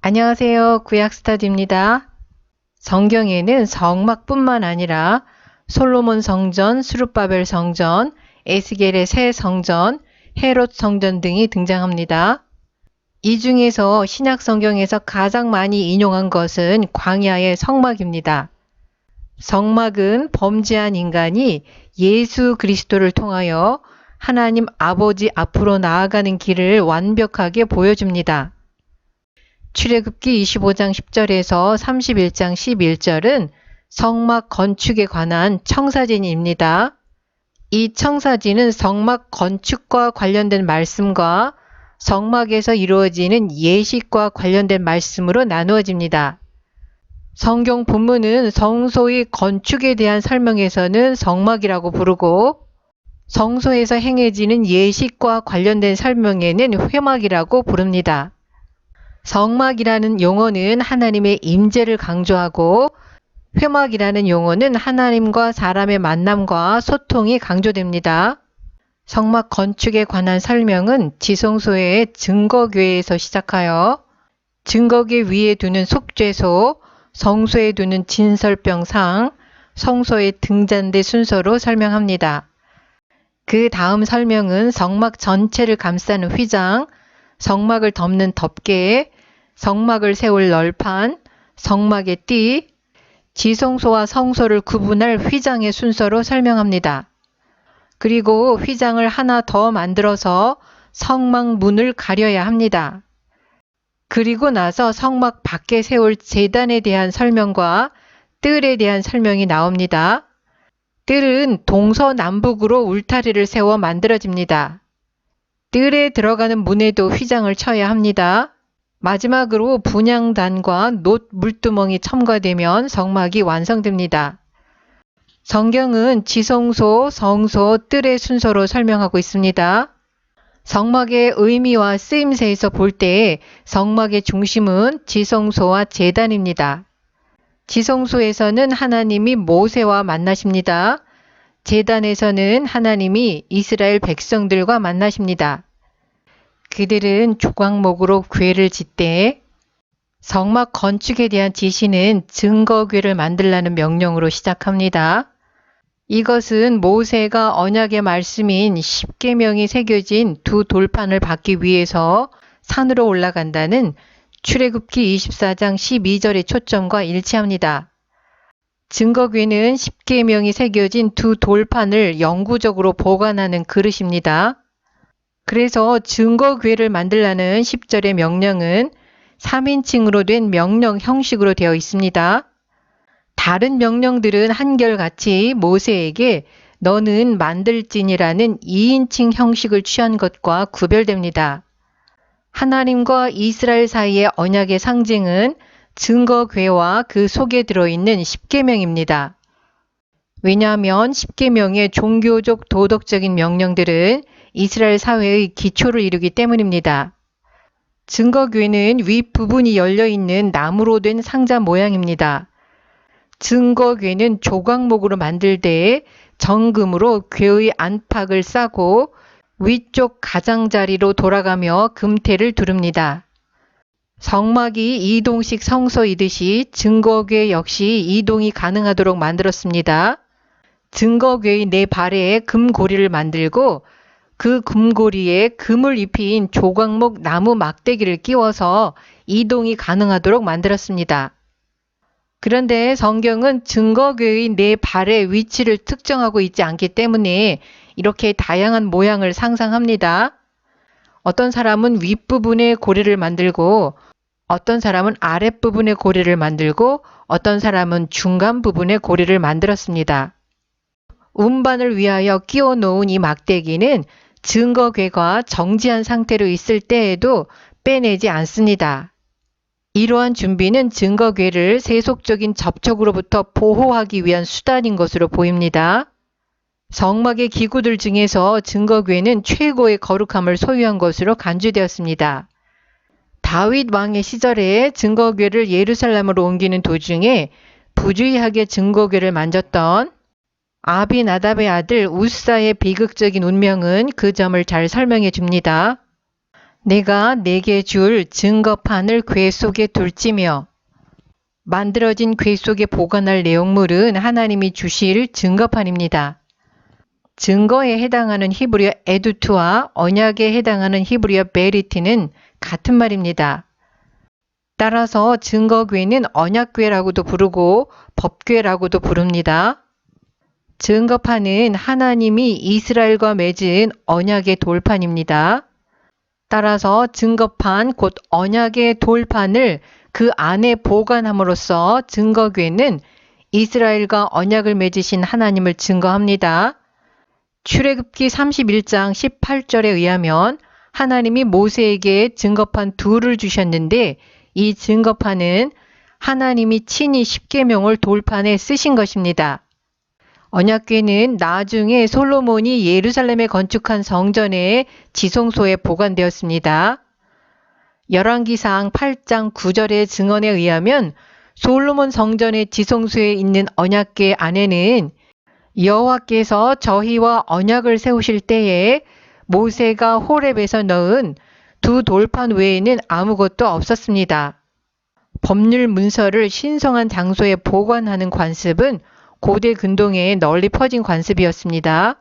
안녕하세요. 구약스터디입니다. 성경에는 성막뿐만 아니라 솔로몬 성전, 스룹바벨 성전, 에스겔의 새 성전, 헤롯 성전 등이 등장합니다. 이 중에서 신약 성경에서 가장 많이 인용한 것은 광야의 성막입니다. 성막은 범죄한 인간이 예수 그리스도를 통하여 하나님 아버지 앞으로 나아가는 길을 완벽하게 보여줍니다. 출애굽기 25장 10절에서 31장 11절은 성막 건축에 관한 청사진입니다. 이 청사진은 성막 건축과 관련된 말씀과 성막에서 이루어지는 예식과 관련된 말씀으로 나누어집니다. 성경 본문은 성소의 건축에 대한 설명에서는 성막이라고 부르고 성소에서 행해지는 예식과 관련된 설명에는 회막이라고 부릅니다. 성막이라는 용어는 하나님의 임재를 강조하고 회막이라는 용어는 하나님과 사람의 만남과 소통이 강조됩니다. 성막 건축에 관한 설명은 지성소의 증거궤에서 시작하여 증거궤 위에 두는 속죄소, 성소에 두는 진설병상, 성소의 등잔대 순서로 설명합니다. 그 다음 설명은 성막 전체를 감싸는 휘장, 성막을 덮는 덮개, 성막을 세울 널판, 성막의 띠, 지성소와 성소를 구분할 휘장의 순서로 설명합니다. 그리고 휘장을 하나 더 만들어서 성막 문을 가려야 합니다. 그리고 나서 성막 밖에 세울 제단에 대한 설명과 뜰에 대한 설명이 나옵니다. 뜰은 동서남북으로 울타리를 세워 만들어집니다. 뜰에 들어가는 문에도 휘장을 쳐야 합니다. 마지막으로 분향단과 놋 물두멍이 첨가되면 성막이 완성됩니다. 성경은 지성소, 성소, 뜰의 순서로 설명하고 있습니다. 성막의 의미와 쓰임새에서 볼 때 성막의 중심은 지성소와 제단입니다. 지성소에서는 하나님이 모세와 만나십니다. 제단에서는 하나님이 이스라엘 백성들과 만나십니다. 그들은 조각목으로 궤를 짓되 성막 건축에 대한 지시는 증거궤를 만들라는 명령으로 시작합니다. 이것은 모세가 언약의 말씀인 십계명이 새겨진 두 돌판을 받기 위해서 산으로 올라간다는 출애굽기 24장 12절의 초점과 일치합니다. 증거궤는 십계명이 새겨진 두 돌판을 영구적으로 보관하는 그릇입니다. 그래서 증거궤를 만들라는 10절의 명령은 3인칭으로 된 명령 형식으로 되어 있습니다. 다른 명령들은 한결같이 모세에게 너는 만들지니라는 2인칭 형식을 취한 것과 구별됩니다. 하나님과 이스라엘 사이의 언약의 상징은 증거궤와 그 속에 들어있는 십계명입니다. 왜냐하면 십계명의 종교적 도덕적인 명령들은 이스라엘 사회의 기초를 이루기 때문입니다. 증거궤는 윗부분이 열려있는 나무로 된 상자 모양입니다. 증거궤는 조각목으로 만들 때에 정금으로 궤의 안팎을 싸고 위쪽 가장자리로 돌아가며 금태를 두릅니다. 성막이 이동식 성소이듯이 증거궤 역시 이동이 가능하도록 만들었습니다. 증거궤의 네 발에 금고리를 만들고 그 금고리에 금을 입힌 조각목 나무 막대기를 끼워서 이동이 가능하도록 만들었습니다. 그런데 성경은 증거궤의 네 발의 위치를 특정하고 있지 않기 때문에 이렇게 다양한 모양을 상상합니다. 어떤 사람은 윗부분에 고리를 만들고 어떤 사람은 아랫부분에 고리를 만들고 어떤 사람은 중간 부분에 고리를 만들었습니다. 운반을 위하여 끼워 놓은 이 막대기는 증거궤가 정지한 상태로 있을 때에도 빼내지 않습니다. 이러한 준비는 증거궤를 세속적인 접촉으로부터 보호하기 위한 수단인 것으로 보입니다. 성막의 기구들 중에서 증거궤는 최고의 거룩함을 소유한 것으로 간주되었습니다. 다윗 왕의 시절에 증거궤를 예루살렘으로 옮기는 도중에 부주의하게 증거궤를 만졌던 아비나답의 아들 우사의 비극적인 운명은 그 점을 잘 설명해 줍니다. 내가 내게 줄 증거판을 궤 속에 둘지며. 만들어진 궤 속에 보관할 내용물은 하나님이 주실 증거판입니다. 증거에 해당하는 히브리어 에두트와 언약에 해당하는 히브리어 베리티는 같은 말입니다. 따라서 증거궤는 언약궤라고도 부르고 법궤라고도 부릅니다. 증거판은 하나님이 이스라엘과 맺은 언약의 돌판입니다. 따라서 증거판 곧 언약의 돌판을 그 안에 보관함으로써 증거궤는 이스라엘과 언약을 맺으신 하나님을 증거합니다. 출애굽기 31장 18절에 의하면 하나님이 모세에게 증거판 2를 주셨는데 이 증거판은 하나님이 친히 십계명을 돌판에 쓰신 것입니다. 언약궤는 나중에 솔로몬이 예루살렘에 건축한 성전의 지성소에 보관되었습니다. 열왕기상 8장 9절의 증언에 의하면 솔로몬 성전의 지성소에 있는 언약궤 안에는 여호와께서 저희와 언약을 세우실 때에 모세가 호렙에서 넣은 2 돌판 외에는 아무것도 없었습니다. 법률 문서를 신성한 장소에 보관하는 관습은 고대 근동에 널리 퍼진 관습이었습니다.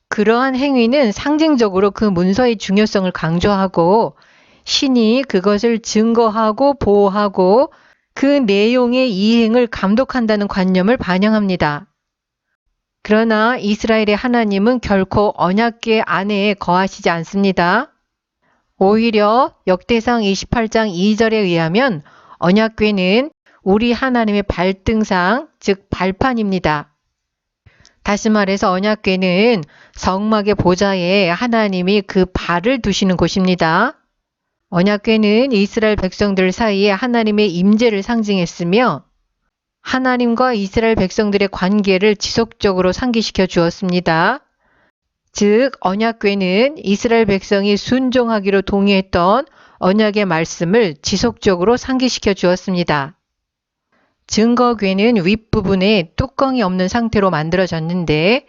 그러한 행위는 상징적으로 그 문서의 중요성을 강조하고 신이 그것을 증거하고 보호하고 그 내용의 이행을 감독한다는 관념을 반영합니다. 그러나 이스라엘의 하나님은 결코 언약궤 안에 거하시지 않습니다. 오히려 역대상 28장 2절에 의하면 언약궤는 우리 하나님의 발등상, 즉 발판입니다. 다시 말해서 언약궤는 성막의 보좌에 하나님이 그 발을 두시는 곳입니다. 언약궤는 이스라엘 백성들 사이에 하나님의 임재를 상징했으며 하나님과 이스라엘 백성들의 관계를 지속적으로 상기시켜 주었습니다. 즉 언약궤는 이스라엘 백성이 순종하기로 동의했던 언약의 말씀을 지속적으로 상기시켜 주었습니다. 증거궤는 윗부분에 뚜껑이 없는 상태로 만들어졌는데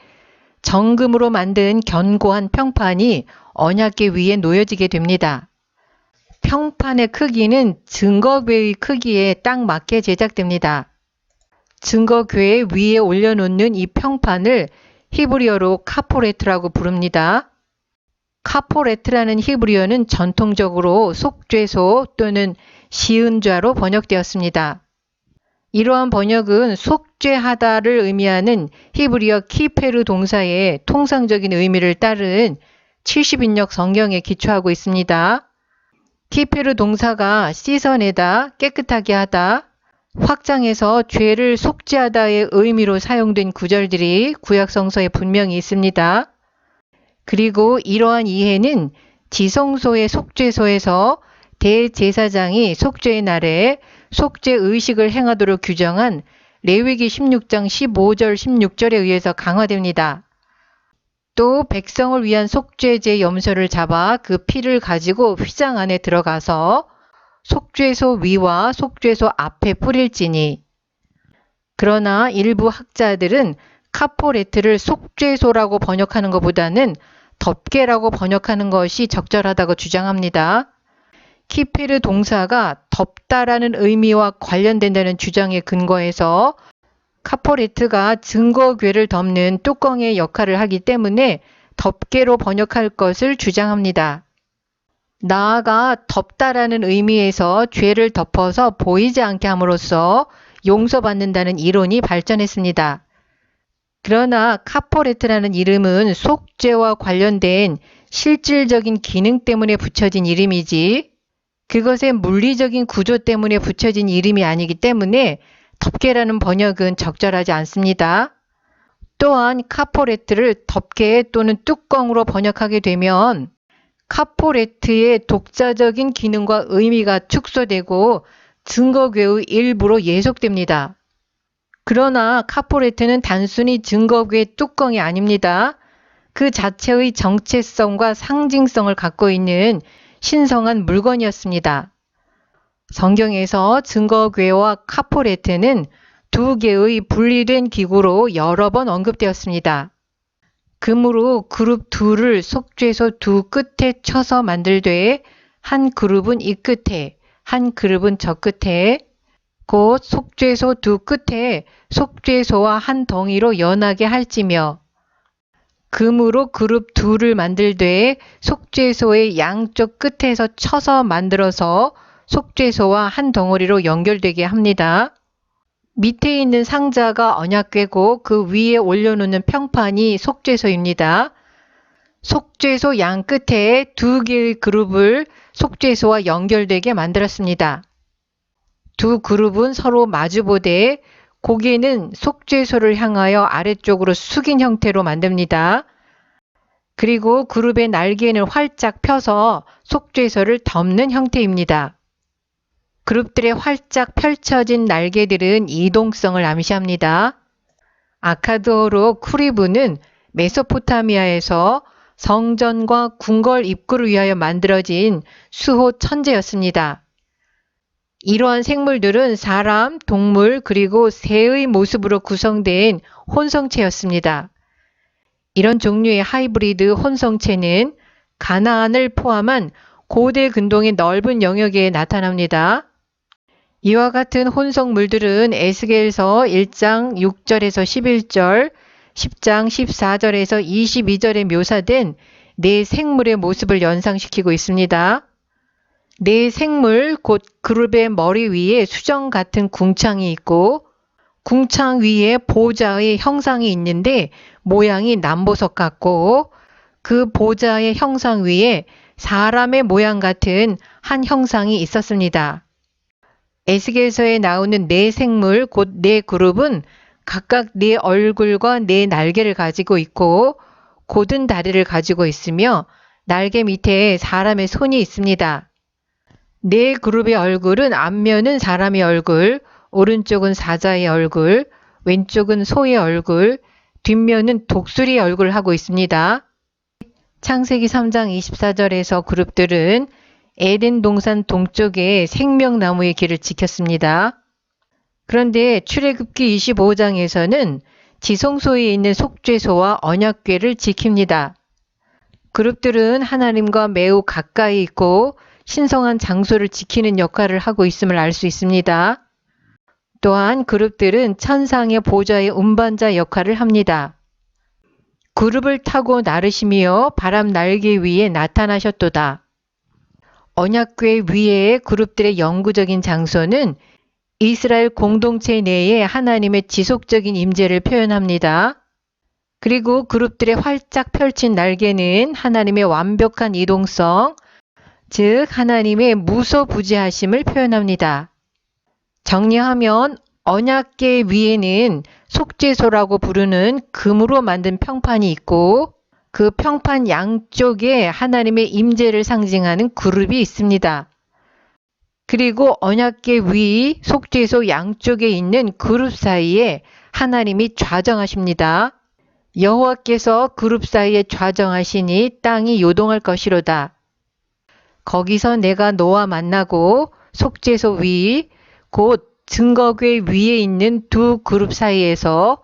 정금으로 만든 견고한 평판이 언약궤 위에 놓여지게 됩니다. 평판의 크기는 증거궤의 크기에 딱 맞게 제작됩니다. 증거궤 위에 올려놓는 이 평판을 히브리어로 카포레트라고 부릅니다. 카포레트라는 히브리어는 전통적으로 속죄소 또는 시은좌로 번역되었습니다. 이러한 번역은 속죄하다를 의미하는 히브리어 키페르 동사의 통상적인 의미를 따른 70인역 성경에 기초하고 있습니다. 키페르 동사가 씻어내다, 깨끗하게 하다, 확장해서 죄를 속죄하다의 의미로 사용된 구절들이 구약 성서에 분명히 있습니다. 그리고 이러한 이해는 지성소의 속죄소에서 대제사장이 속죄의 날에 속죄 의식을 행하도록 규정한 레위기 16장 15절 16절에 의해서 강화됩니다. 또 백성을 위한 속죄제 염소를 잡아 그 피를 가지고 휘장 안에 들어가서 속죄소 위와 속죄소 앞에 뿌릴지니. 그러나 일부 학자들은 카포레트를 속죄소라고 번역하는 것보다는 덮개라고 번역하는 것이 적절하다고 주장합니다. 키페르 동사가 덮다라는 의미와 관련된다는 주장에 근거해서 카포레트가 증거궤를 덮는 뚜껑의 역할을 하기 때문에 덮개로 번역할 것을 주장합니다. 나아가 덮다라는 의미에서 죄를 덮어서 보이지 않게 함으로써 용서받는다는 이론이 발전했습니다. 그러나 카포레트라는 이름은 속죄와 관련된 실질적인 기능 때문에 붙여진 이름이지 그것의 물리적인 구조 때문에 붙여진 이름이 아니기 때문에 덮개라는 번역은 적절하지 않습니다. 또한 카포레트를 덮개 또는 뚜껑으로 번역하게 되면 카포레트의 독자적인 기능과 의미가 축소되고 증거궤의 일부로 예속됩니다. 그러나 카포레트는 단순히 증거궤 뚜껑이 아닙니다. 그 자체의 정체성과 상징성을 갖고 있는 신성한 물건이었습니다. 성경에서 증거궤와 카포레트는 두 개의 분리된 기구로 여러 번 언급되었습니다. 그러므로 그룹 2를 속죄소 두 끝에 쳐서 만들되 한 그룹은 이 끝에, 한 그룹은 저 끝에, 곧 속죄소 두 끝에 속죄소와 한 덩이로 연하게 할지며, 금으로 그룹 둘을 만들되 속죄소의 양쪽 끝에서 쳐서 만들어서 속죄소와 한 덩어리로 연결되게 합니다. 밑에 있는 상자가 언약궤고 그 위에 올려놓는 평판이 속죄소입니다. 속죄소 양 끝에 두 개의 그룹을 속죄소와 연결되게 만들었습니다. 두 그룹은 서로 마주보되 고개는 속죄소를 향하여 아래쪽으로 숙인 형태로 만듭니다. 그리고 그룹의 날개는 활짝 펴서 속죄소를 덮는 형태입니다. 그룹들의 활짝 펼쳐진 날개들은 이동성을 암시합니다. 아카드어로 쿠리브는 메소포타미아에서 성전과 궁궐 입구를 위하여 만들어진 수호 천재였습니다. 이러한 생물들은 사람, 동물, 그리고 새의 모습으로 구성된 혼성체였습니다. 이런 종류의 하이브리드 혼성체는 가나안을 포함한 고대 근동의 넓은 영역에 나타납니다. 이와 같은 혼성물들은 에스겔서 1장 6절에서 11절, 10장 14절에서 22절에 묘사된 네 생물의 모습을 연상시키고 있습니다. 네 생물, 곧 그룹의 머리 위에 수정 같은 궁창이 있고 궁창 위에 보좌의 형상이 있는데 모양이 남보석 같고 그 보좌의 형상 위에 사람의 모양 같은 한 형상이 있었습니다. 에스겔서에 나오는 네 생물, 곧 네 그룹은 각각 네 얼굴과 네 날개를 가지고 있고 곧은 다리를 가지고 있으며 날개 밑에 사람의 손이 있습니다. 네 그룹의 얼굴은 앞면은 사람의 얼굴, 오른쪽은 사자의 얼굴, 왼쪽은 소의 얼굴, 뒷면은 독수리의 얼굴을 하고 있습니다. 창세기 3장 24절에서 그룹들은 에덴 동산 동쪽에 생명나무의 길을 지켰습니다. 그런데 출애굽기 25장에서는 지성소에 있는 속죄소와 언약궤를 지킵니다. 그룹들은 하나님과 매우 가까이 있고 신성한 장소를 지키는 역할을 하고 있음을 알 수 있습니다. 또한 그룹들은 천상의 보좌의 운반자 역할을 합니다. 그룹을 타고 나르시며 바람 날개 위에 나타나셨도다. 언약궤 위에 그룹들의 영구적인 장소는 이스라엘 공동체 내에 하나님의 지속적인 임재를 표현합니다. 그리고 그룹들의 활짝 펼친 날개는 하나님의 완벽한 이동성, 즉 하나님의 무소부재하심을 표현합니다. 정리하면 언약궤 위에는 속죄소라고 부르는 금으로 만든 평판이 있고 그 평판 양쪽에 하나님의 임재를 상징하는 그룹이 있습니다. 그리고 언약궤 위 속죄소 양쪽에 있는 그룹 사이에 하나님이 좌정하십니다. 여호와께서 그룹 사이에 좌정하시니 땅이 요동할 것이로다. 거기서 내가 너와 만나고 속죄소 위 곧 증거궤 위에 있는 두 그룹 사이에서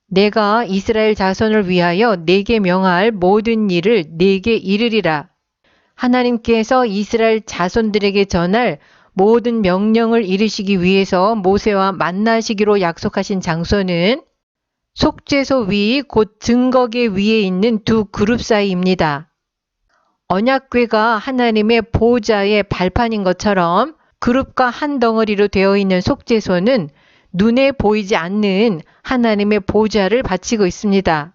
내가 이스라엘 자손을 위하여 네게 명할 모든 일을 네게 이르리라. 하나님께서 이스라엘 자손들에게 전할 모든 명령을 이루시기 위해서 모세와 만나시기로 약속하신 장소는 속죄소 위 곧 증거궤 위에 있는 두 그룹 사이입니다. 언약궤가 하나님의 보좌의 발판인 것처럼 그룹과 한 덩어리로 되어 있는 속죄소는 눈에 보이지 않는 하나님의 보좌를 바치고 있습니다.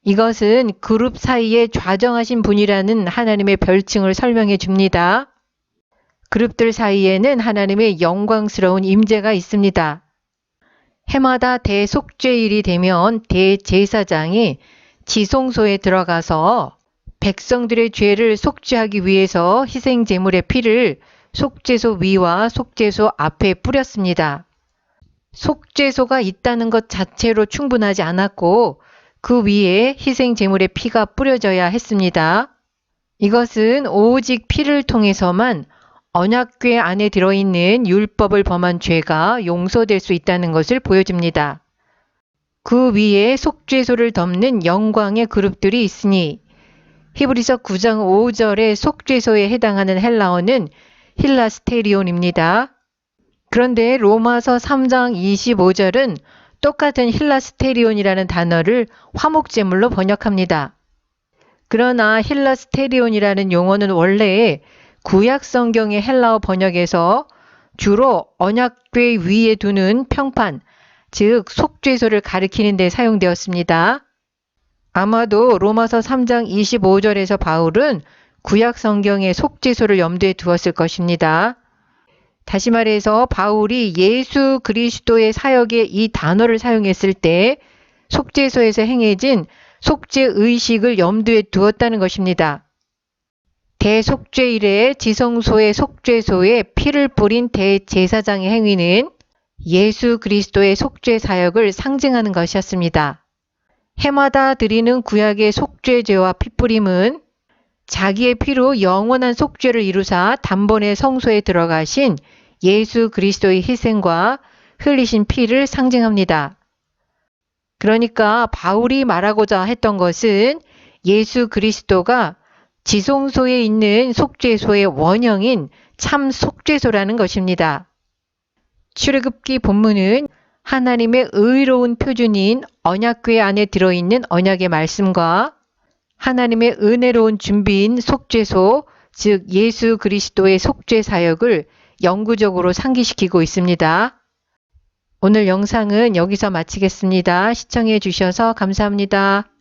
이것은 그룹 사이에 좌정하신 분이라는 하나님의 별칭을 설명해 줍니다. 그룹들 사이에는 하나님의 영광스러운 임재가 있습니다. 해마다 대속죄일이 되면 대제사장이 지성소에 들어가서 백성들의 죄를 속죄하기 위해서 희생제물의 피를 속죄소 위와 속죄소 앞에 뿌렸습니다. 속죄소가 있다는 것 자체로 충분하지 않았고 그 위에 희생제물의 피가 뿌려져야 했습니다. 이것은 오직 피를 통해서만 언약궤 안에 들어있는 율법을 범한 죄가 용서될 수 있다는 것을 보여줍니다. 그 위에 속죄소를 덮는 영광의 그룹들이 있으니 히브리서 9장 5절의 속죄소에 해당하는 헬라어는 힐라스테리온입니다. 그런데 로마서 3장 25절은 똑같은 힐라스테리온이라는 단어를 화목제물로 번역합니다. 그러나 힐라스테리온이라는 용어는 원래 구약 성경의 헬라어 번역에서 주로 언약궤 위에 두는 평판, 즉 속죄소를 가리키는 데 사용되었습니다. 아마도 로마서 3장 25절에서 바울은 구약 성경의 속죄소를 염두에 두었을 것입니다. 다시 말해서 바울이 예수 그리스도의 사역에 이 단어를 사용했을 때 속죄소에서 행해진 속죄 의식을 염두에 두었다는 것입니다. 대속죄일에 지성소의 속죄소에 피를 뿌린 대제사장의 행위는 예수 그리스도의 속죄 사역을 상징하는 것이었습니다. 해마다 드리는 구약의 속죄제와 피뿌림은 자기의 피로 영원한 속죄를 이루사 단번에 성소에 들어가신 예수 그리스도의 희생과 흘리신 피를 상징합니다. 그러니까 바울이 말하고자 했던 것은 예수 그리스도가 지성소에 있는 속죄소의 원형인 참 속죄소라는 것입니다. 출애굽기 본문은 하나님의 의로운 표준인 언약궤 안에 들어있는 언약의 말씀과 하나님의 은혜로운 준비인 속죄소, 즉 예수 그리스도의 속죄 사역을 영구적으로 상기시키고 있습니다. 오늘 영상은 여기서 마치겠습니다. 시청해 주셔서 감사합니다.